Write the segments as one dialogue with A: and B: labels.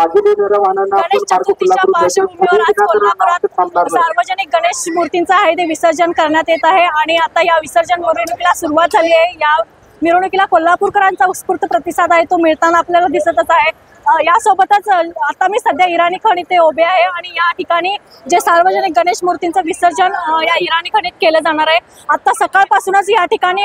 A: गणेश चतुर्थीच्या पार्श्वभूमीवर आज कोल्हापुरात सार्वजनिक गणेश मूर्तींचा आहे ते विसर्जन करण्यात येत आहे आणि आता या विसर्जन मिरवणुकीला सुरुवात झाली आहे। या मिरवणुकीला कोल्हापूरकरांचा उत्स्फूर्त प्रतिसाद आहे तो मिळताना आपल्याला दिसतच आहे। यासोबतच आता मी सध्या इराणी खण इथे उभे आहे आणि या ठिकाणी जे सार्वजनिक गणेश मूर्तींचं विसर्जन या इराणी खणीत केलं जाणार आहे। आता सकाळपासूनच या ठिकाणी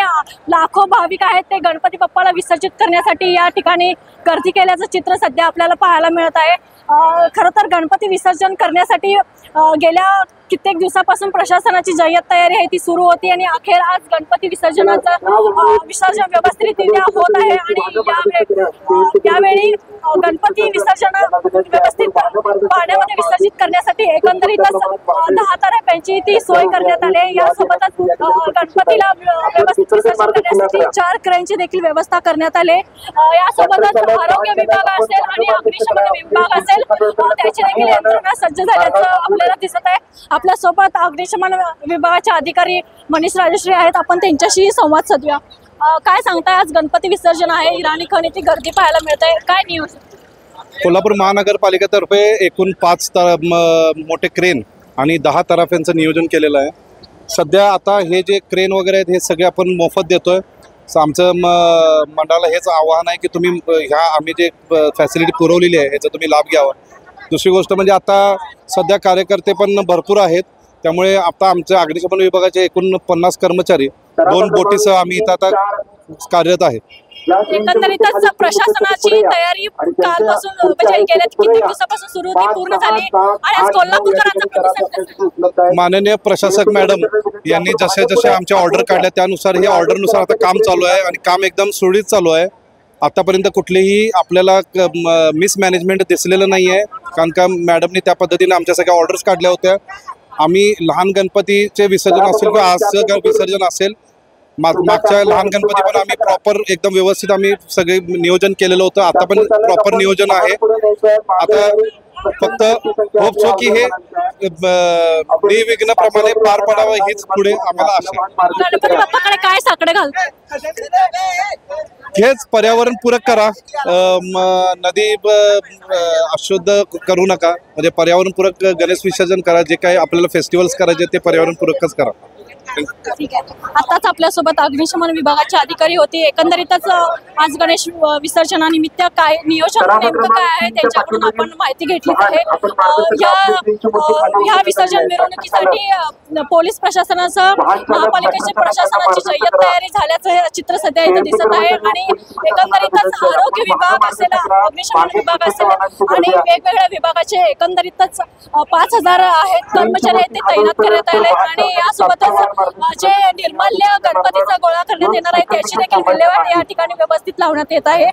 A: लाखो भाविक आहेत ते गणपती बाप्पाला विसर्जित करण्यासाठी या ठिकाणी गर्दी केल्याचं चित्र सध्या आपल्याला पाहायला मिळत आहे। खरं तर गणपती विसर्जन करण्यासाठी गेल्या कित्येक दिवसापासून प्रशासनाची जय्यत तयारी आहे ती सुरू होती आणि अखेर आज गणपती विसर्जनाचं विसर्जन व्यवस्थितरित्या होत आहे आणि यावेळी गणपती विसर्जन व्यवस्थित पाण्यामध्ये विसर्जित करण्यासाठी एकंदरीतच 10 तारांची ती सोय करण्यात आली आहे। यासोबतच गणपतीला व्यवस्थित विसर्जन करण्यासाठी 4 क्रेनची देखील व्यवस्था करण्यात आली। यासोबतच आरोग्य विभाग असेल आणि अग्निशमन विभाग असेल त्याची देखील यंत्रणा सज्ज झाल्याचं आपल्याला दिसत आहे। आपल्यासोबत अग्निशमन विभागाचे अधिकारी मनीष राजश्री आहेत, आपण त्यांच्याशी संवाद साधूया। काय सांगताय, आज गणपती विसर्जन आहे, इराणी खण इथे गर्दी पाहायला मिळते, काय नियोजन?
B: कोल्हापूर महानगरपालिकेतर्फे एकूण 5 मोठे क्रेन आणि 10 तराफ्यांचं नियोजन केलेलं आहे। सध्या आता हे जे क्रेन वगैरे आहेत हे सगळे आपण मोफत देतोय। आमचं मंडळाला हेच आवाहन आहे की तुम्ही आम्ही जे फॅसिलिटी पुरवलेली आहे ह्याचा तुम्ही लाभ घ्यावा। दुसरी गोष्ट म्हणजे आता सध्या कार्यकर्ते पण भरपूर आहेत, त्यामुळे आता आमच्या अग्निशमन विभागाचे एकूण 50 कर्मचारी 2 बोटीसह आम्ही इथं आता कार्यरत आहेत।
A: एकंदरीतच प्रशासनाची तयारी कालपासून म्हणजे गेल्या कित्येक दिवसापासून सुरू होती, पूर्ण झाली आणि आज कोल्हापूरकरांचा प्रतिसाद।
B: माननीय प्रशासक मॅडम यांनी जसे जसे आमच्या ऑर्डर काढल्या त्यानुसार हे ऑर्डरनुसार आता काम चालू आहे आणि काम एकदम सुरळीत चालू आहे। आतापर्यंत कुठलेही आपल्याला मिसमॅनेजमेंट दिसलेलं नाही आहे, कारण का मॅडमनी त्या पद्धतीने आमच्या सगळ्या ऑर्डर्स काढल्या होत्या। आम्ही लहान गणपतीचे विसर्जन असेल किंवा आजचं विसर्जन असेल, मागच्या लहान गणपती पण आम्ही प्रॉपर एकदम व्यवस्थित आम्ही सगळे नियोजन केलेलं होतं। आता पण प्रॉपर नियोजन आहे। आता फक्त होप सो की हे निर्विघ्नप्रमाणे पार पडावं हीच पुढे आम्हाला आशा आहे।
A: गणपती बाप्पाकडे काय साकडे घालतात?
B: हेच पर्यावरण पूरक करा, नदी अशुद्ध करू नका, म्हणजे पर्यावरण पूरक गणेश विसर्जन करा। जे काही आपल्याला फेस्टिवल्स करायचे ते पर्यावरण पूरकच करा।
A: ठीक आहे, आताच आपल्यासोबत अग्निशमन विभागाचे अधिकारी होते। एकंदरीतच आज गणेश विसर्जनानिमित्त काय नियोजन नेमकं काय आहे त्यांच्याकडून आपण माहिती घेतलीच आहे। या विसर्जन मिरवणुकीसाठी पोलीस प्रशासनासह महापालिकेच्या प्रशासनाची जय्यत तयारी झाल्याचं चित्र सध्या इथे दिसत आहे आणि एकंदरीतच आरोग्य विभाग असेल, अग्निशमन विभाग असेल आणि वेगवेगळ्या विभागाचे एकंदरीतच 5000 आहेत कर्मचारी आहेत ते तैनात करण्यात आले आणि यासोबतच जे निर्माल्य गणपतीचा गोळा करण्यात येणार आहे त्याची देखील विल्हेवाट या ठिकाणी व्यवस्थित लावण्यात येत आहे।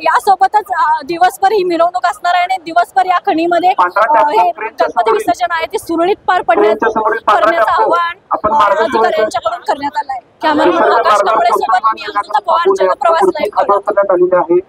A: यासोबतच दिवसभर ही मिरवणूक असणार आहे आणि दिवसभर या खणीमध्ये हे गणपती विसर्जन आहे ते सुरळीत पार करण्याचं आवाहन अधिकाऱ्यांच्याकडून करण्यात आलं आहे। कॅमेरामन आकाश कांबळे सोबत मी अमृता पवार, जनप्रवास लाईव्ह।